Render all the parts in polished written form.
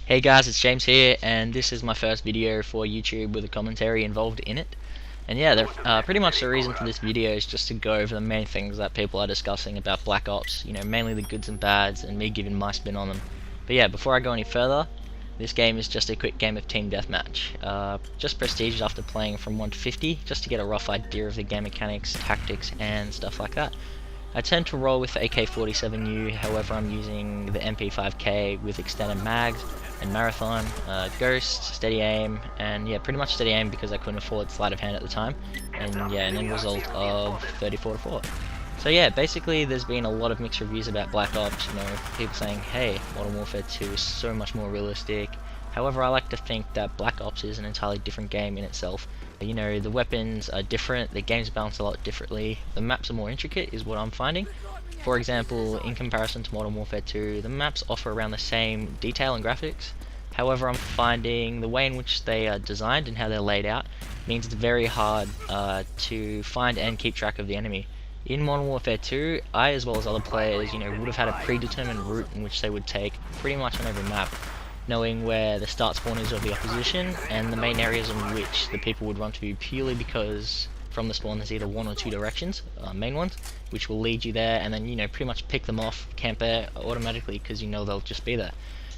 Hey guys, it's James here, and this is my first video for YouTube with a commentary involved in it. And yeah, pretty much the reason for this video is just to go over the main things that people are discussing about Black Ops, mainly the goods and bads, and me giving my spin on them. But yeah, before I go any further, this game is just a quick game of Team Deathmatch. Just prestige after playing from 1 to 50, just to get a rough idea of the game mechanics, tactics, and stuff like that. I tend to roll with the AK-47U, however I'm using the MP5K with extended mags and marathon, ghost, steady aim, and yeah, pretty much steady aim because I couldn't afford sleight of hand at the time, and yeah, an end result of 34 to 4. So yeah, basically there's been a lot of mixed reviews about Black Ops, people saying, hey, Modern Warfare 2 is so much more realistic. However, I like to think that Black Ops is an entirely different game in itself. The weapons are different, the game's balanced a lot differently, the maps are more intricate is what I'm finding. For example, in comparison to Modern Warfare 2, the maps offer around the same detail and graphics. However, I'm finding the way in which they are designed and how they're laid out means it's very hard to find and keep track of the enemy. In Modern Warfare 2, I as well as other players, would have had a predetermined route in which they would take pretty much on every map, knowing where the start spawn is of the opposition and the main areas in which the people would run to, purely because from the spawn there's either one or two directions, main ones, which will lead you there, and then pretty much pick them off, camp there automatically because they'll just be there.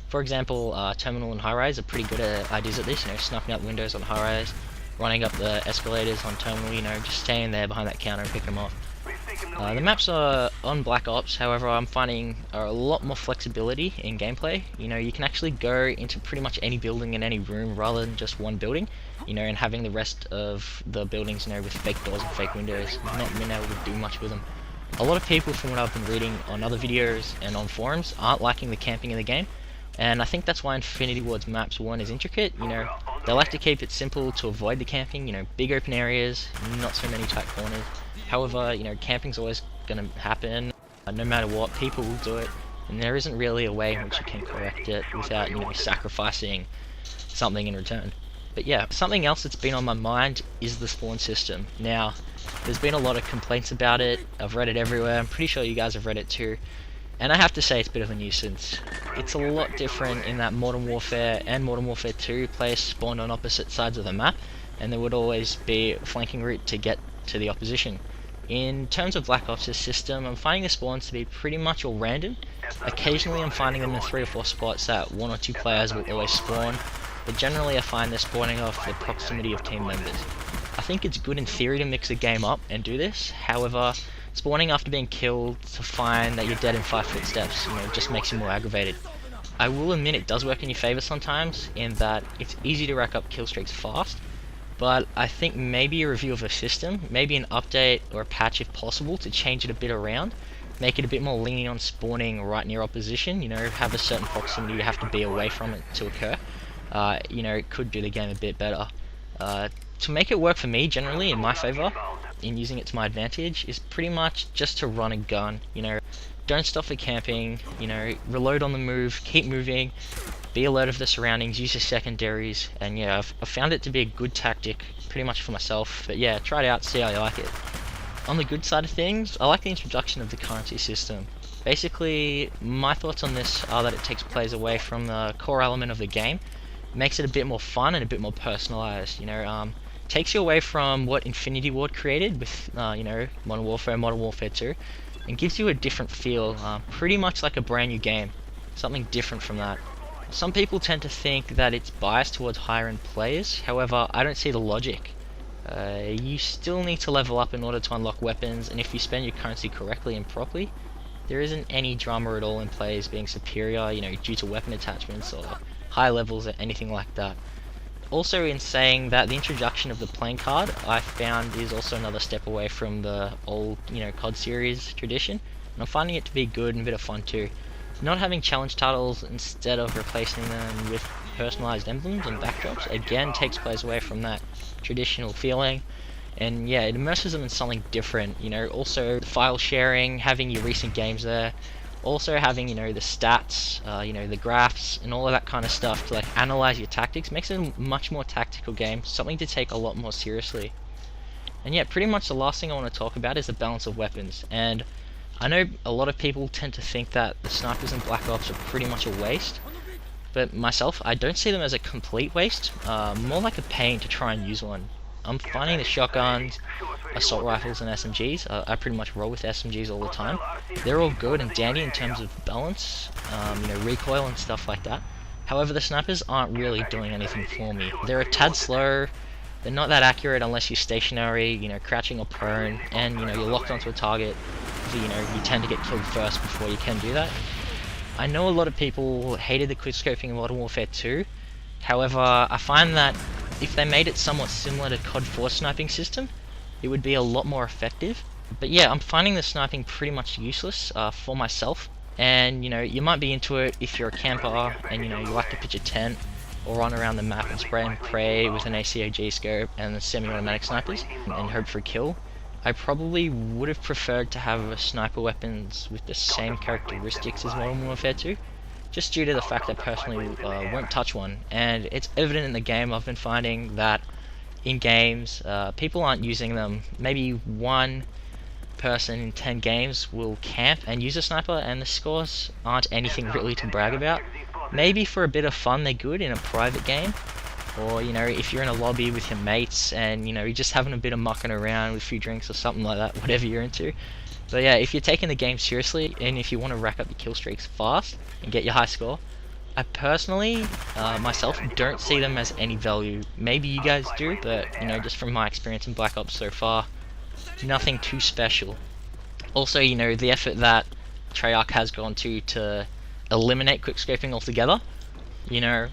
For example, Terminal and High-Rise are pretty good ideas at this, sniping out windows on High-Rise, running up the escalators on Terminal, just staying there behind that counter and picking them off. The maps are on Black Ops, however I'm finding a lot more flexibility in gameplay. You can actually go into pretty much any building in any room rather than just one building, and having the rest of the buildings, with fake doors and fake windows, not being able to do much with them. A lot of people, from what I've been reading on other videos and on forums, aren't liking the camping in the game, and I think that's why Infinity Ward's maps 1 is intricate. They like to keep it simple to avoid the camping, big open areas, not so many tight corners. However, camping's always going to happen, no matter what, people will do it, and there isn't really a way in which you can correct it without, sacrificing something in return. But yeah, something else that's been on my mind is the spawn system. Now, there's been a lot of complaints about it, I've read it everywhere, I'm pretty sure you guys have read it too, and I have to say it's a bit of a nuisance. It's a lot different in that Modern Warfare and Modern Warfare 2 players spawned on opposite sides of the map, and there would always be a flanking route to get to the opposition. In terms of Black Ops' system, I'm finding the spawns to be pretty much all random. Occasionally I'm finding them in 3 or 4 spots that 1 or 2 players will always spawn, but generally I find they're spawning off the proximity of team members. I think it's good in theory to mix the game up and do this, however, spawning after being killed to find that you're dead in 5 footsteps, just makes you more aggravated. I will admit it does work in your favour sometimes, in that it's easy to rack up kill streaks fast, but I think maybe a review of a system, maybe an update or a patch if possible to change it a bit around, make it a bit more lenient on spawning right near opposition, have a certain proximity you have to be away from it to occur. It could do the game a bit better. To make it work for me, generally, in my favour, in using it to my advantage, is pretty much just to run and gun, don't stop for camping, reload on the move, keep moving, be alert of the surroundings, use your secondaries, and yeah, I've found it to be a good tactic, pretty much for myself, but yeah, try it out, see how you like it. On the good side of things, I like the introduction of the currency system. Basically, my thoughts on this are that it takes players away from the core element of the game, makes it a bit more fun and a bit more personalized, takes you away from what Infinity Ward created with, Modern Warfare, Modern Warfare 2, and gives you a different feel, pretty much like a brand new game, something different from that. Some people tend to think that it's biased towards higher end players, however I don't see the logic. You still need to level up in order to unlock weapons, and if you spend your currency correctly and properly, there isn't any drama at all in players being superior, due to weapon attachments or high levels or anything like that. Also, in saying that, the introduction of the playing card I found is also another step away from the old, COD series tradition, and I'm finding it to be good and a bit of fun too. Not having challenge titles instead of replacing them with personalized emblems and backdrops again takes players away from that traditional feeling, and yeah, it immerses them in something different. Also file sharing, having your recent games there, also having the stats, the graphs and all of that kind of stuff to analyze your tactics makes it a much more tactical game, something to take a lot more seriously. And yeah, pretty much the last thing I want to talk about is the balance of weapons, and I know a lot of people tend to think that the snipers in Black Ops are pretty much a waste. But myself, I don't see them as a complete waste, more like a pain to try and use one. I'm finding the shotguns, assault rifles, and SMGs, I pretty much roll with SMGs all the time. They're all good and dandy in terms of balance, you know, recoil and stuff like that. However, the snipers aren't really doing anything for me. They're a tad slow, they're not that accurate unless you're stationary, you know, crouching or prone, and, you know, you're locked onto a target, so, you know, you tend to get killed first before you can do that. I know a lot of people hated the quickscoping in Modern Warfare 2, however, I find that if they made it somewhat similar to COD 4 sniping system, it would be a lot more effective. But yeah, I'm finding the sniping pretty much useless for myself, and you know, you might be into it if you're a camper and you know, you like to pitch a tent or run around the map and spray and pray with an ACOG scope and the semi-automatic snipers and hope for a kill. I probably would have preferred to have sniper weapons with the same characteristics as Modern Warfare 2, just due to the fact I personally won't touch one, and it's evident in the game. I've been finding that in games, people aren't using them. Maybe one person in 10 games will camp and use a sniper, and the scores aren't anything really to brag about. Maybe for a bit of fun they're good in a private game, or you know, if you're in a lobby with your mates and you know, you're just having a bit of mucking around with a few drinks or something like that, whatever you're into. But yeah, if you're taking the game seriously and if you want to rack up your kill streaks fast and get your high score, I personally, myself, don't see them as any value. Maybe you guys do, but you know, just from my experience in Black Ops so far, nothing too special. Also, you know, the effort that Treyarch has gone to eliminate quickscoping altogether, you know,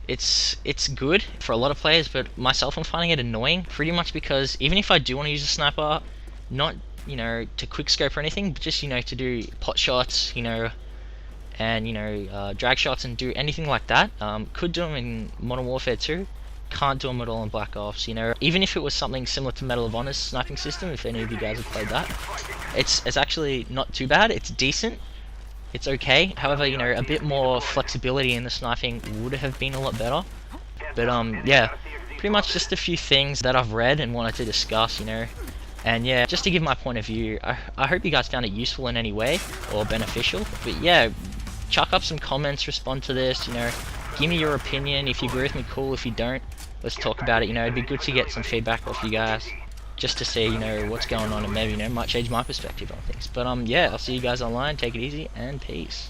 it's good for a lot of players, but myself, I'm finding it annoying, pretty much because even if I do want to use a sniper, not, you know, to quickscope or anything, but just, you know, to do pot shots, you know, and, you know, drag shots and do anything like that, could do them in Modern Warfare 2, can't do them at all in Black Ops, you know. Even if it was something similar to Medal of Honor's sniping system, if any of you guys have played that, it's actually not too bad, it's decent. It's okay. However, you know, a bit more flexibility in the sniping would have been a lot better. But yeah, pretty much just a few things that I've read and wanted to discuss, you know. And yeah, just to give my point of view, I hope you guys found it useful in any way or beneficial. But yeah, chuck up some comments, respond to this, you know, give me your opinion. If you agree with me, cool. If you don't, let's talk about it. You know, it'd be good to get some feedback off you guys, just to see, you know, what's going on, and maybe, you know, might change my perspective on things. But yeah, I'll see you guys online. Take it easy and peace.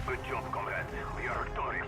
Good job, comrades. We are victorious.